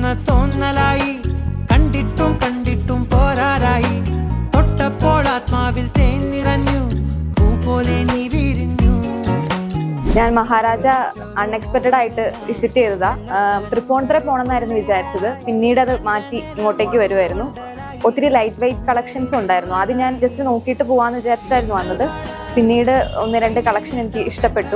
എന്ന തോന്നലായി, കണ്ടിട്ടും കണ്ടിട്ടും പോരാറായി. തൊട്ടപ്പോൾ ആത്മാവിൽ തേൻ നിറഞ്ഞു, പൂ പോലെ നീ വിരിഞ്ഞു. ഞാൻ മഹാരാജ അൺഎക്സ്പെക്റ്റഡ് ആയിട്ട് വിസിറ്റ് ചെയ്തതാ. തൃപ്പൂണിത്തുറ പോകണമെന്നായിരുന്നു വിചാരിച്ചത്, പിന്നീട് അത് മാറ്റി ഇങ്ങോട്ടേക്ക് വരുമായിരുന്നു. ഒത്തിരി ലൈറ്റ് വെയ്റ്റ് കളക്ഷൻസ് ഉണ്ടായിരുന്നു. ആദ്യം ഞാൻ ജസ്റ്റ് നോക്കിയിട്ട് പോകാമെന്ന് വിചാരിച്ചിട്ടായിരുന്നു വന്നത്. പിന്നീട് 1-2 കളക്ഷൻ എനിക്ക് ഇഷ്ടപ്പെട്ടു.